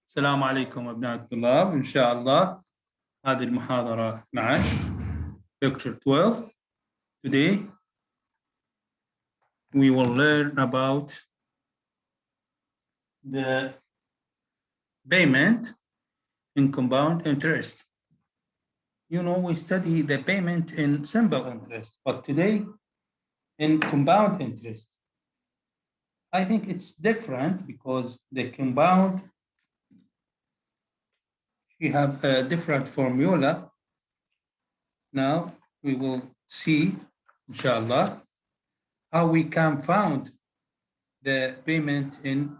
السلام عليكم أبناء الطلاب. إن شاء الله هذه المحاضرة 12 lecture 12. Today we will learn about the payment in compound interest. You know, we study the payment in simple interest, but today in compound interest. I think it's different because the compound, we have a different formula. Now we will see, inshallah, how we can found the payment in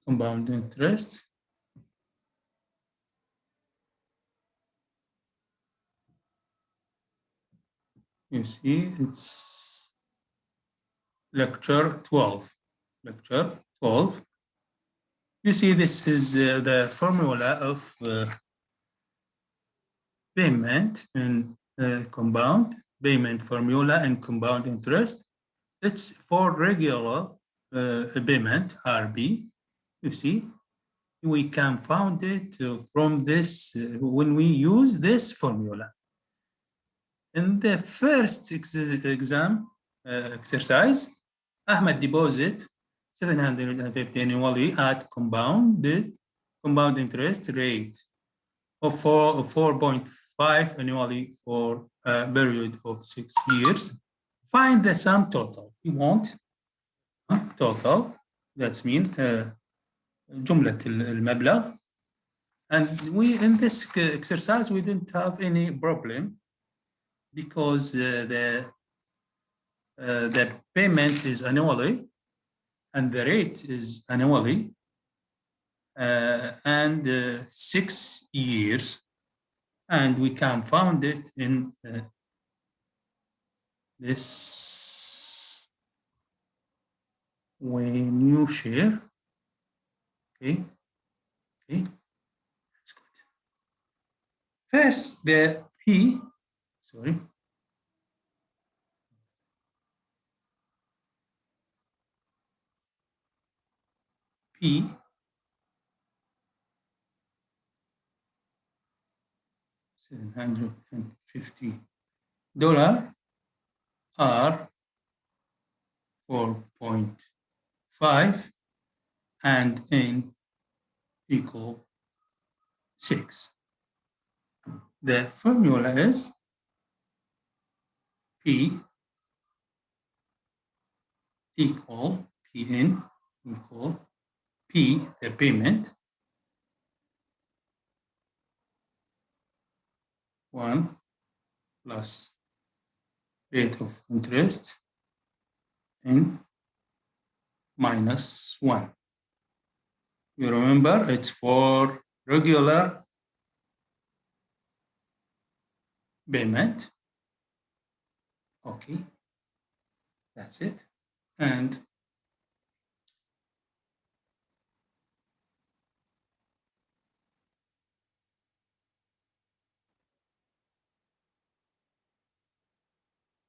compound interest. You see, it's lecture 12. Lecture 12. You see, this is the formula of payment in compound, payment formula and compound interest. It's for regular payment, RB. You see, we can found it from this when we use this formula. In the first exam exercise, Ahmed deposit 750 annually at compound interest rate of 4.5 annually for a period of 6 years. Find the sum total. We want total. That means جملة المبلغ. And we in this exercise we didn't have any problem because the payment is annually and the rate is annually and 6 years, and we can found it in this when you share. Okay, that's good. First, the P, sorry. P $750 are 4.5 and N equal 6. The formula is P equal Pn equal P, the payment, 1 plus rate of interest N minus 1. You remember it's for regular payment. Okay, that's it. And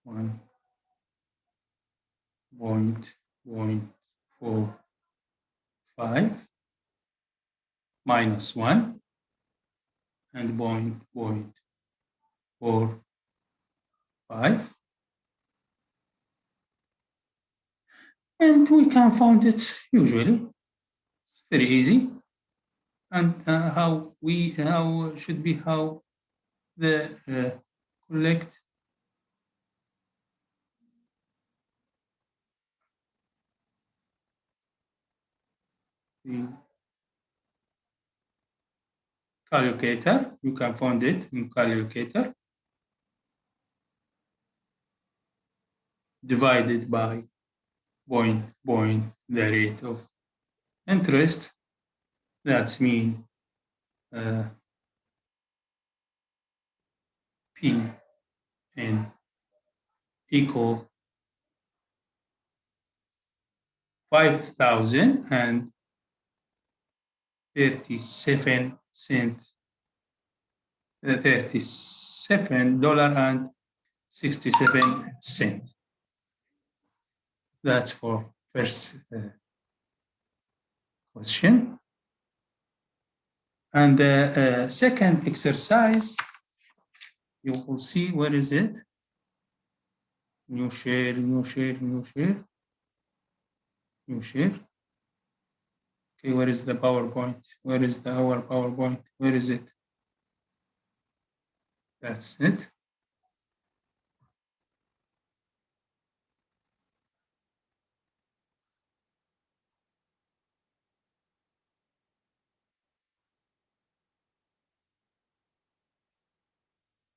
one point 0.45 minus 1 and 0.45, and we can find it usually. It's very easy. And how should be how the collect the calculator. You can find it in calculator. Divided by point the rate of interest. That's mean P n equal 5,037 cents, $37.67. That's for first question. And the second exercise, you will see where is it? New share, new share, new share, new share. Okay, where is the PowerPoint? Where is our PowerPoint? Where is it? That's it.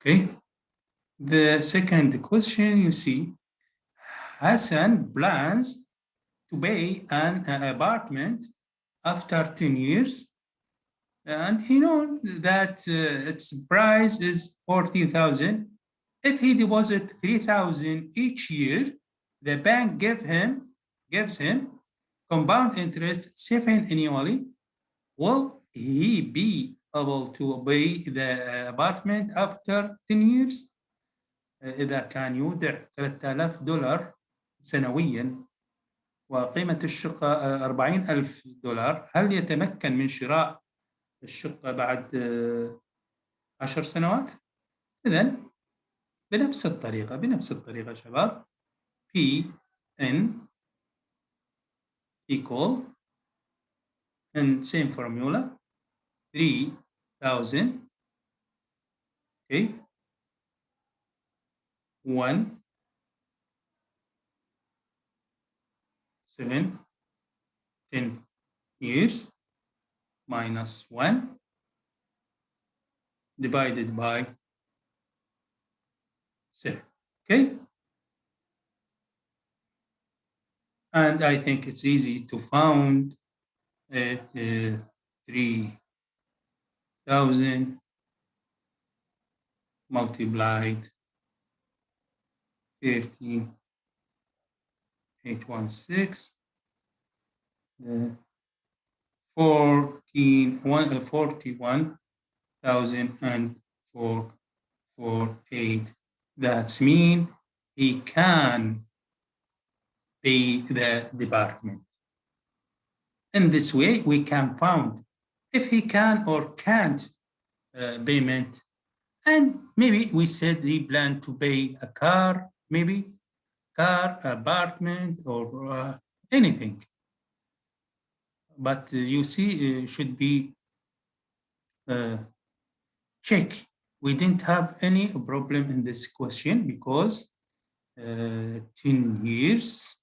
Okay. The second question, you see, Hassan plans to pay an apartment after 10 years, and he knows that its price is 40,000. If he deposits 3,000 each year, the bank gives him compound interest 7 annually. Will he be able to pay the apartment after 10 years؟ إذا كان يودع $3,000 سنويا وقيمة الشقة $40,000، هل يتمكن من شراء الشقة بعد 10 سنوات؟ إذا بنفس الطريقة شباب، P N equal and same formula 3,000 okay 1 7 10 years minus 1 divided by 7. Okay, and I think it's easy to find it 3,000 multiplied 13,816 41,448. That means he can pay the department. In this way, we can find if he can or can't payment. And maybe we said he planned to pay a car, maybe car, apartment, or anything. But you see, should be uh, check. We didn't have any problem in this question because 10 years,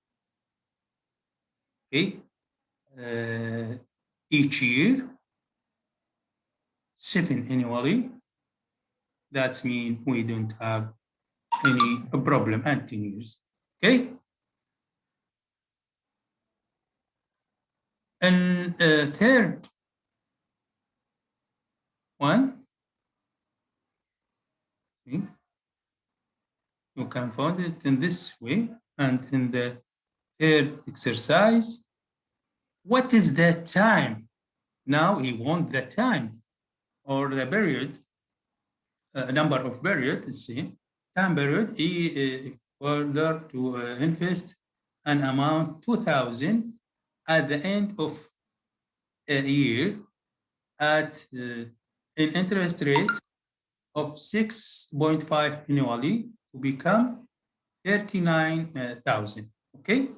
okay, each year, 7 annually. That means we don't have any problem at 10 years. Okay. And third one, see, you can find it in this way. And in the third exercise, what is the time? Now he wants the time or the period, number of period, let's see, time period, he ordered to invest an amount 2,000 at the end of a year at an interest rate of 6.5 annually to become 39,000. Okay,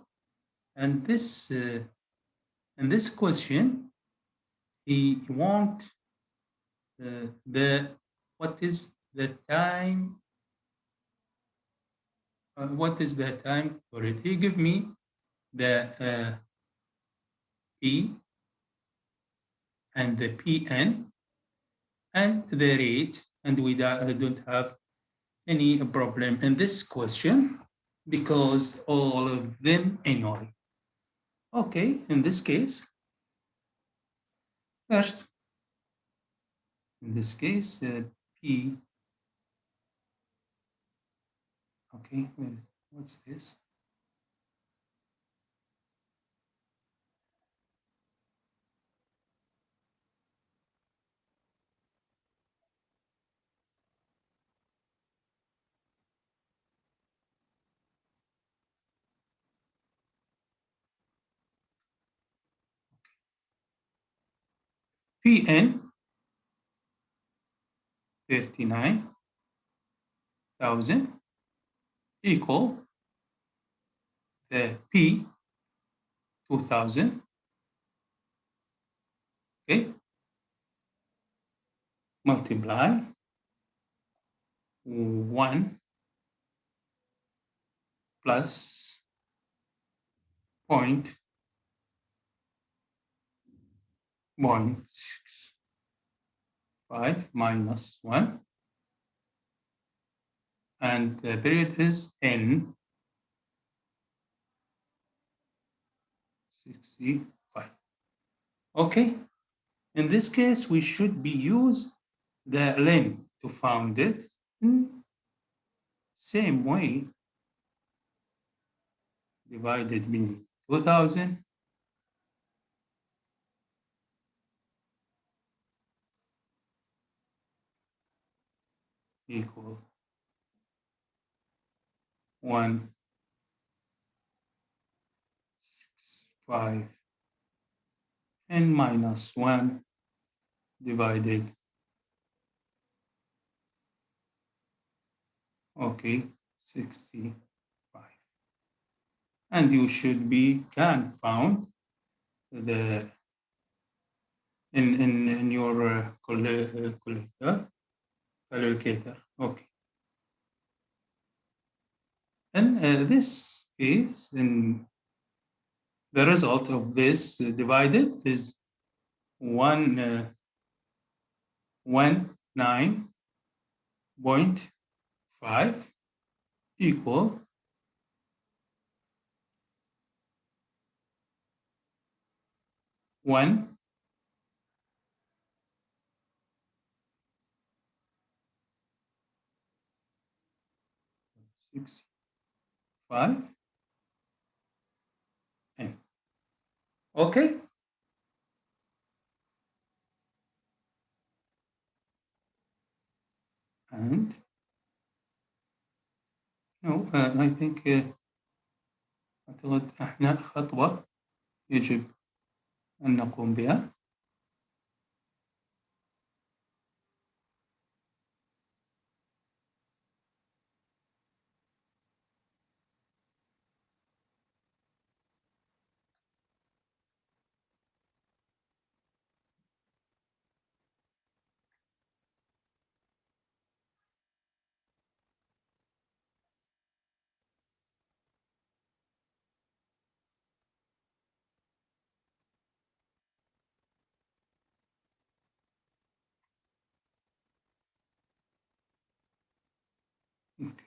and this in this question, he want the what is the time? What is the time for it? He give me the P and the PN and the rate, and we don't have any problem in this question because all of them annually. Okay, in this case, first, in this case, P, okay, what's this? Pn 39,000 equal the P 2000. Okay, multiply 1 plus point 0.65 minus 1, and the period is N 65. Okay, in this case, we should be use the len to find it in same way, divided by 2000 equal 165 and minus 1 divided, okay, 65. And you should be can found the in your calculator. Okay. And this is in the result of this divided is 19.5 equal 1 6 5 n. Okay. And no, I think أعتقد احنا خطوة يجب أن نقوم بها. Okay.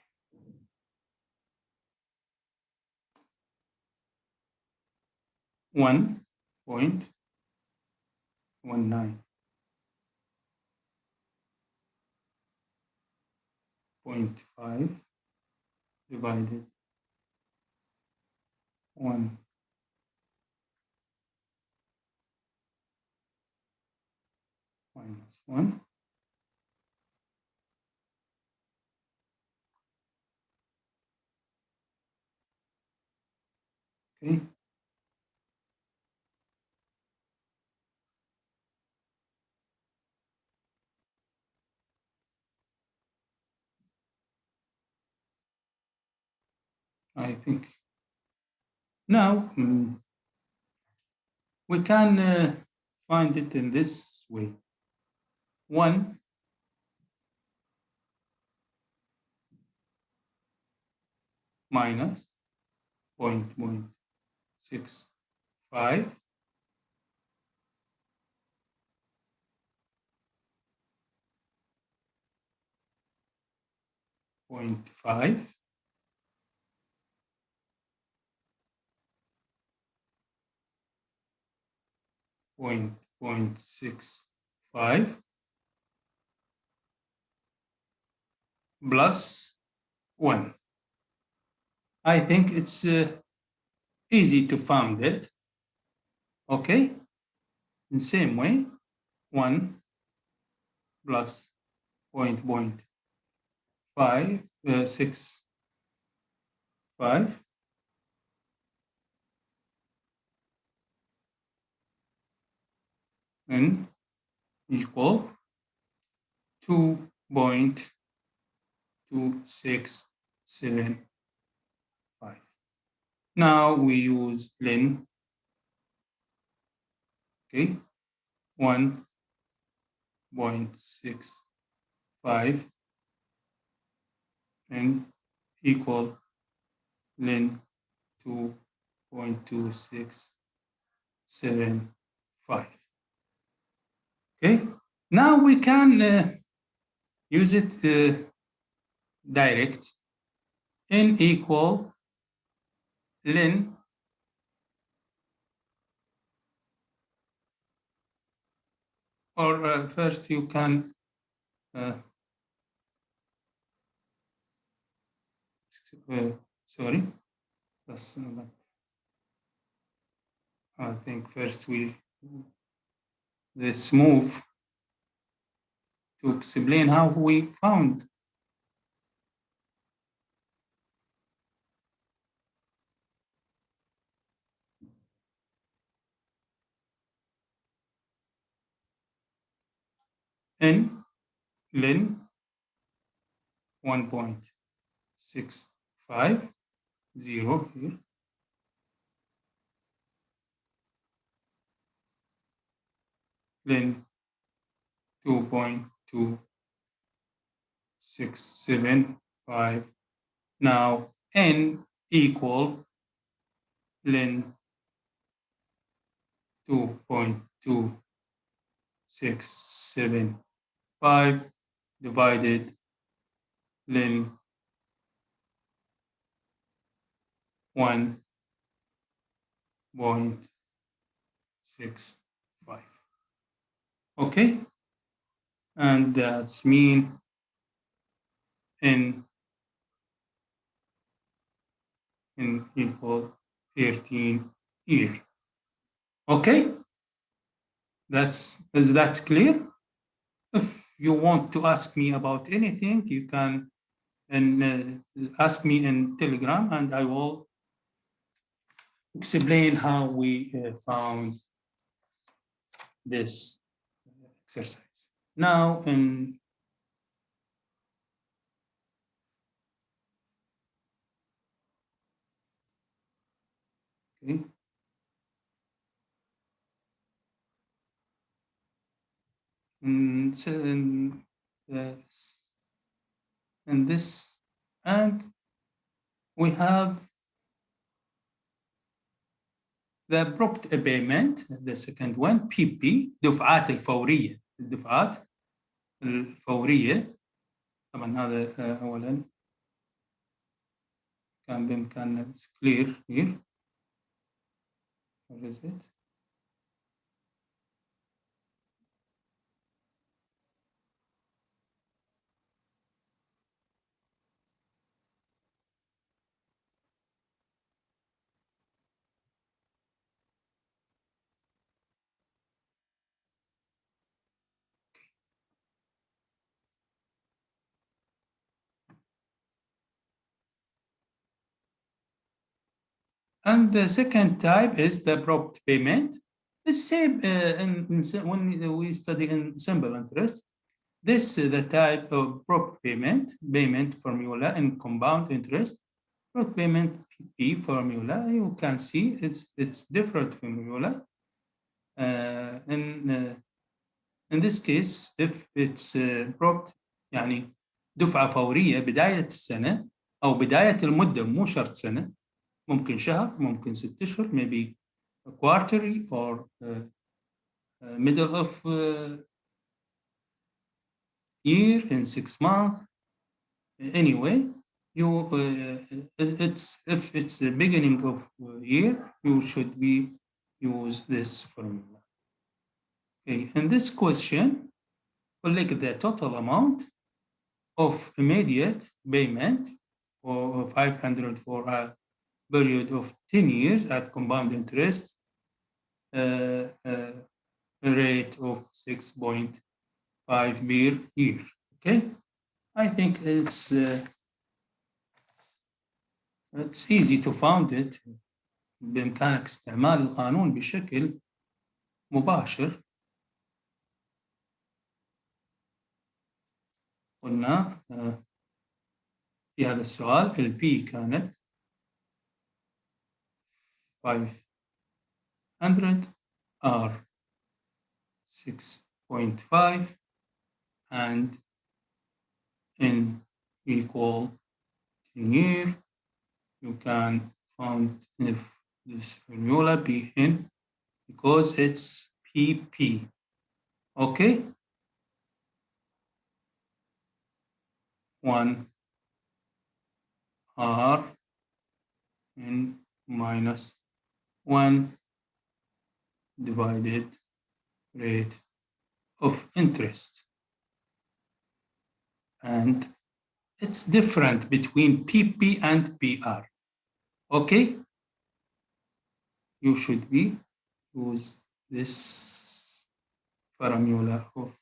1.19.5 divided 1 minus 1. Okay. I think now we can find it in this way. 1 minus 0.65 0.5 0.65 plus 1. I think it's easy to find it. Okay. In same way, 1 plus 0.565 and equal 2.2675. Now we use len, okay, 1.65 and equal len 2.2675. Okay, now we can use it direct. N equal len or first you can sorry, that's not, I think first let's move to explain how we found n len 1.650 here len 2.2675. Now n equal len 2.2675 divided len 1.65. Okay, and that's mean n equal 13 here. Okay, is that clear? If you want to ask me about anything, you can ask me in Telegram, and I will explain how we found this exercise. Now, in okay. So in this, and we have the prompt payment, the second one, PP دفعات الفورية. الدفعات الفورية طبعا هذا أولا كان بإمكاننا clear here. What is it? And the second type is the prompt payment. The same when we study in simple interest. This is the type of prompt payment formula in compound interest. Prompt payment PP formula, you can see it's different formula. In this case, if it's prompt يعني دفعة فورية بداية السنة أو بداية المدة مو شرط سنة ممكن شهر ممكن 6 أشهر maybe a quarterly or middle of year in 6 months. Anyway, you it's if it's the beginning of year, you should be use this formula. Okay, in this question, collect the total amount of immediate payment for 500 for a period of 10 years at compound interest rate of 6.5 per year. Okay, I think it's easy to find it. بإمكانك استعمال القانون بشكل مباشر قلنا في هذا السؤال البي كانت 500 R 6.5 and N equal 10 year. You can find if this formula Pn because it's PP. Okay? 1 R N minus 1 divided rate of interest. And it's different between PP and PR. Okay? You should use this formula of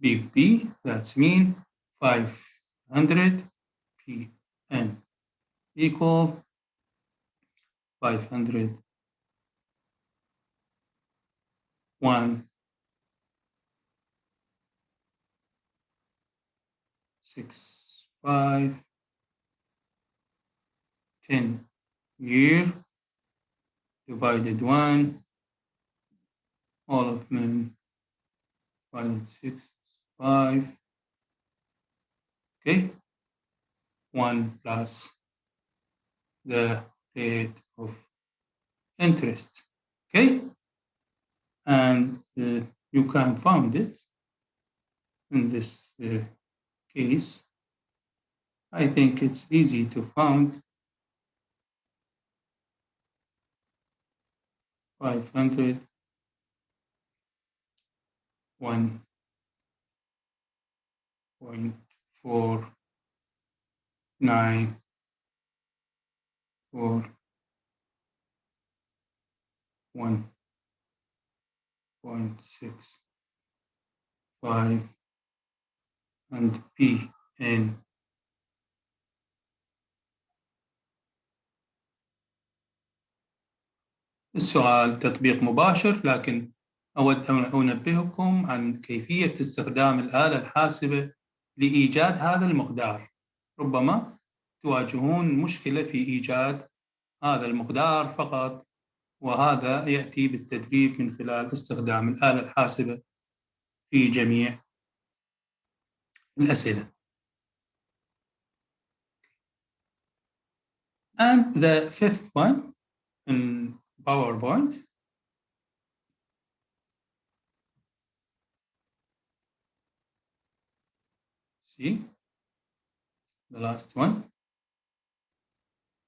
PP. That's mean 500 Pn equal 500 1 6 5 10 year divided 1 all of them divided 6 5 okay 1 plus the rate of interest okay and you can find it in this case. I think it's easy to find 500 1.4941.65 and Pn السؤال تطبيق مباشر لكن أود أن أنبهكم عن كيفية استخدام الآلة الحاسبة لإيجاد هذا المقدار. ربما تواجهون مشكلة في إيجاد هذا المقدار فقط وهذا يأتي بالتدريب من خلال استخدام الآلة الحاسبة في جميع الأسئلة. And the fifth one in PowerPoint. See, the last one.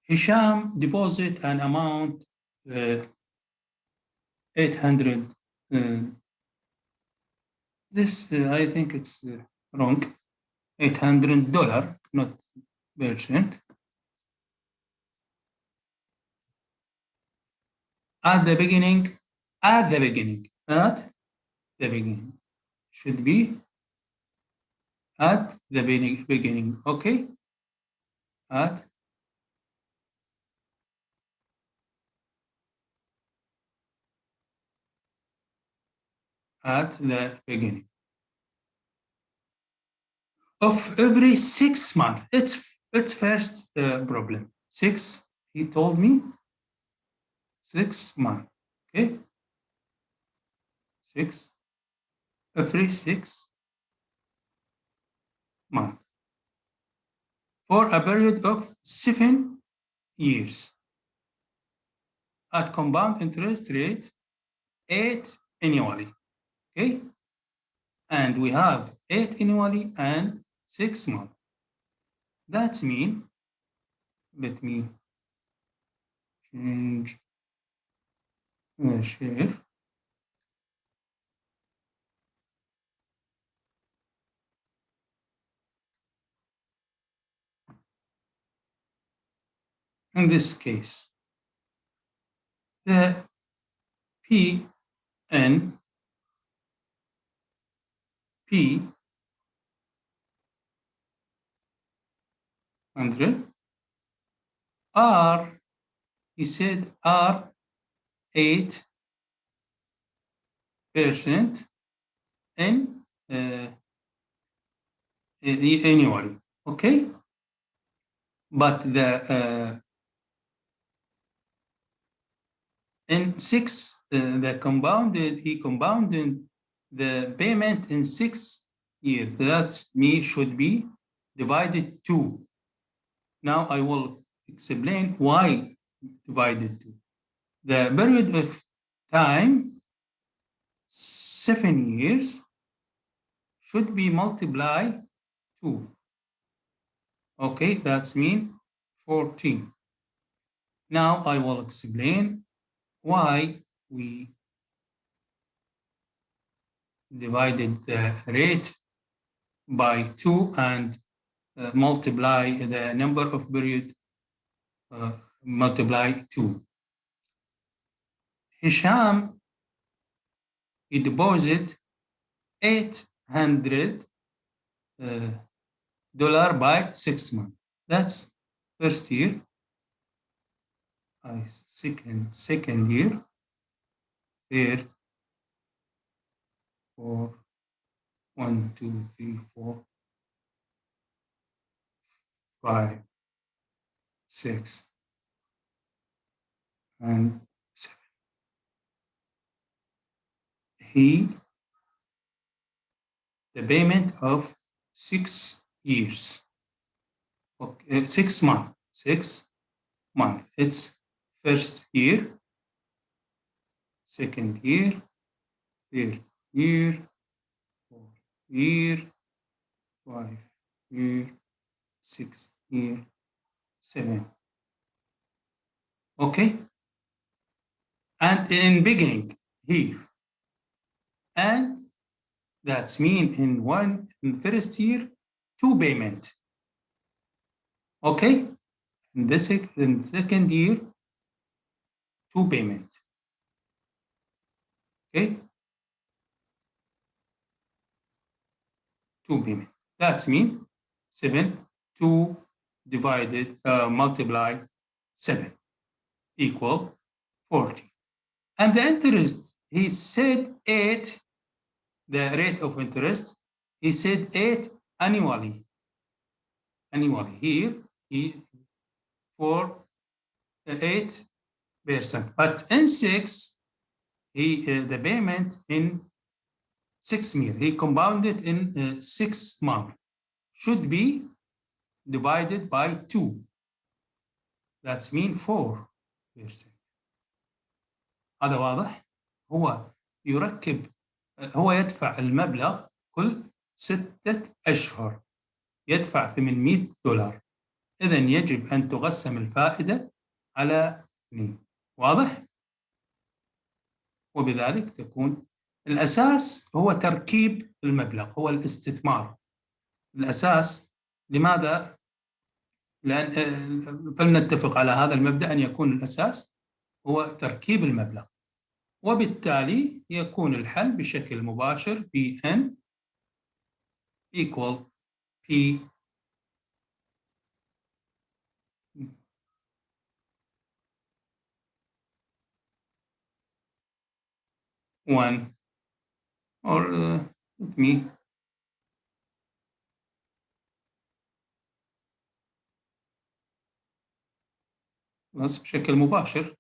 Hisham deposit an amount 800. This I think it's wrong. $800, not percent. At the beginning, should be at the beginning, okay? At the beginning of every 6 months. It's first problem. 6, he told me 6 months, okay? 6, every 6 months for a period of 7 years at compound interest rate 8 annually, okay? And we have 8 annually and 6 months. That means, let me change the share. In this case, the PN P 100 R, he said R 8% in annually. Okay, but in six, he compounded the payment in 6 years. That me should be divided two. Now I will explain why divided two. The period of time, 7 years, should be multiplied two. Okay, that's mean 14. Now I will explain why we divided the rate by two and multiply the number of period multiply two. Hisham, he deposited 800 dollar by 6 months. That's first year. Second year, third, four, 1, 2, 3, 4, 5, 6, and 7. He the payment of 6 years. Okay, 6 months. 6 months. It's first year, second year, third year, fourth year, 5 year, 6 year, 7. Okay, and in beginning here, and that's mean in first year, two payment. Okay, in the second year, two payment. Okay, two payment. That's mean 7, 2 divided, multiply 7 equal 40. And the interest, he said 8, the rate of interest, he said 8 annually. Annually. Here, he for 8%. But in 6, the payment in 6 years, he compounded in 6 months, should be divided by 2. That's mean 4%. هذا واضح؟ هو يركب، هو يدفع المبلغ كل 6 أشهر، يدفع 800 دولار. إذا يجب أن تقسم الفائدة على 2. واضح؟ وبذلك تكون الأساس هو تركيب المبلغ، هو الاستثمار. الأساس لماذا؟ لأن فلنتفق على هذا المبدأ أن يكون الأساس هو تركيب المبلغ، وبالتالي يكون الحل بشكل مباشر Pn equal P 1 or let me بس بشكل مباشر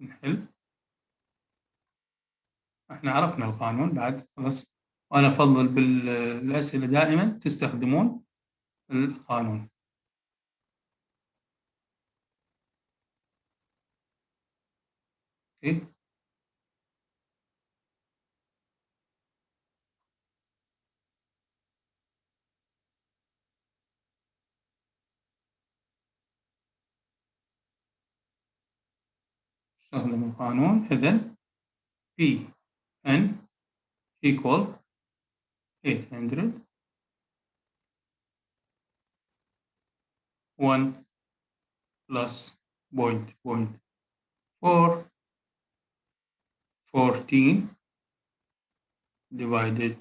نحل. احنا عرفنا القانون بعد خلاص، وانا افضل بالاسئله دائما تستخدمون القانون. اوكي، استخدم القانون. اذا Pn equal 800 1 plus 0.4 14 divided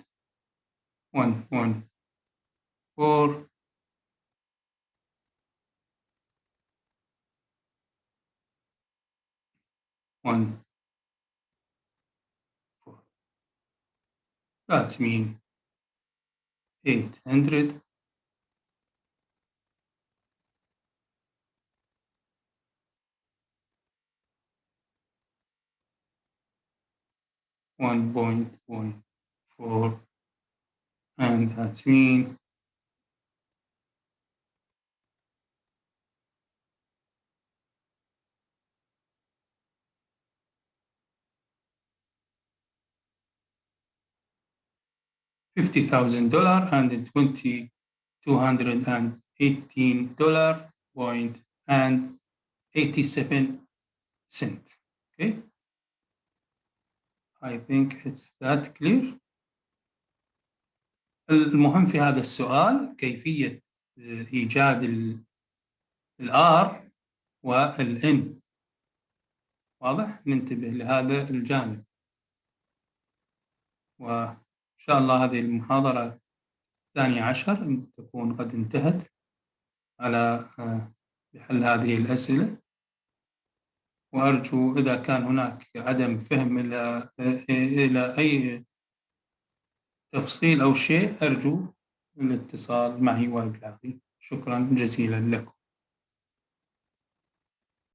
1.4 1 4. That means 800 1.14, and that's mean 50,000 and $2,218 point and 87 cents. Okay, I think it's that clear. المهم في هذا السؤال كيفية إيجاد الآر والإن. واضح؟ ننتبه لهذا الجانب. وإن شاء الله هذه المحاضرة 12 تكون قد انتهت على بحل هذه الأسئلة. وأرجو إذا كان هناك عدم فهم إلى أي تفصيل أو شيء أرجو الاتصال معي وإبلاغي. شكرا جزيلا لكم.